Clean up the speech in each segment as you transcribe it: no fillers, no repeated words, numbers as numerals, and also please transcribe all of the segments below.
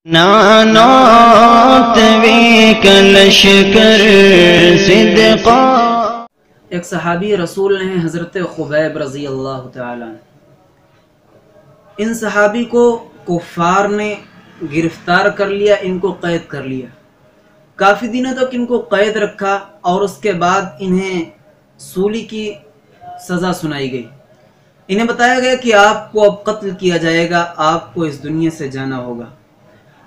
نانوت وی کلشکر صدقا۔ ایک صحابی رسول ہیں حضرت خبیب رضی اللہ تعالی عنہ۔ ان صحابی کو کفار نے گرفتار کر لیا، ان کو قید کر لیا، کافی دنوں تک ان کو قید رکھا اور اس کے بعد انہیں سولی کی سزا سنائی گئی۔ انہیں بتایا گیا کہ آپ کو اب قتل کیا جائے گا، آپ کو اس دنیا سے جانا ہوگا۔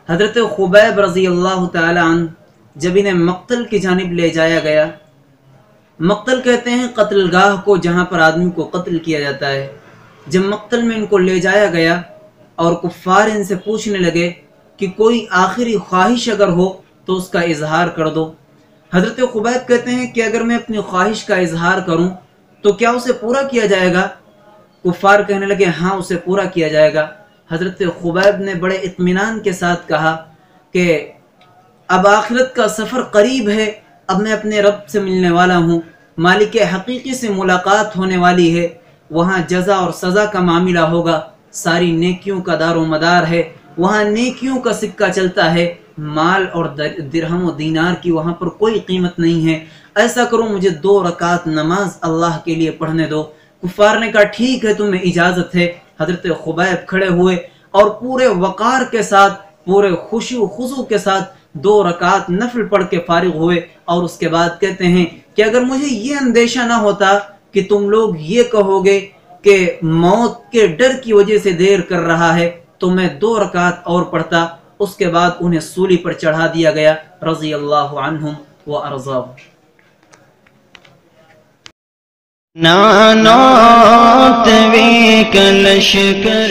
حضرت خبیب رضی اللہ تعالی عنہ جب انہیں مقتل کی جانب لے جایا گیا، مقتل کہتے ہیں قتل گاہ کو جہاں پر آدمی کو قتل کیا جاتا ہے، جب مقتل میں ان کو لے جایا گیا اور کفار ان سے پوچھنے لگے کہ کوئی آخری خواہش اگر ہو تو اس کا اظہار کر دو۔ حضرت خبیب کہتے ہیں کہ اگر میں اپنی خواہش کا اظہار کروں تو کیا اسے پورا کیا جائے گا؟ کفار کہنے لگے ہاں اسے پورا کیا جائے گا۔ حضرت خبیب نے بڑے اطمینان کے ساتھ کہا کہ اب آخرت کا سفر قریب ہے، اب میں اپنے رب سے ملنے والا ہوں، مالک حقیقی سے ملاقات ہونے والی ہے، وہاں جزا اور سزا کا معاملہ ہوگا، ساری نیکیوں کا دار و مدار ہے، وہاں نیکیوں کا سکہ چلتا ہے، مال اور درہم و دینار کی وہاں پر کوئی قیمت نہیں ہے۔ ایسا کرو مجھے 2 رکعت نماز اللہ کے لیے پڑھنے دو۔ کفار نے کہا ٹھیک ہے تمہیں اجازت ہے۔ حضرت خبیب کھڑے ہوئے اور پورے وقار کے ساتھ، پورے خوشی و خضوع کے ساتھ 2 رکعت نفل پڑھ کے فارغ ہوئے، اور اس کے بعد کہتے ہیں کہ اگر مجھے یہ اندیشہ نہ ہوتا کہ تم لوگ یہ کہو گے کہ موت کے ڈر کی وجہ سے دیر کر رہا ہے تو میں 2 رکعت اور پڑھتا۔ اس کے بعد انہیں سولی پر چڑھا دیا گیا رضی اللہ عنہم و ارضاہم۔ نانوت وی کلشکر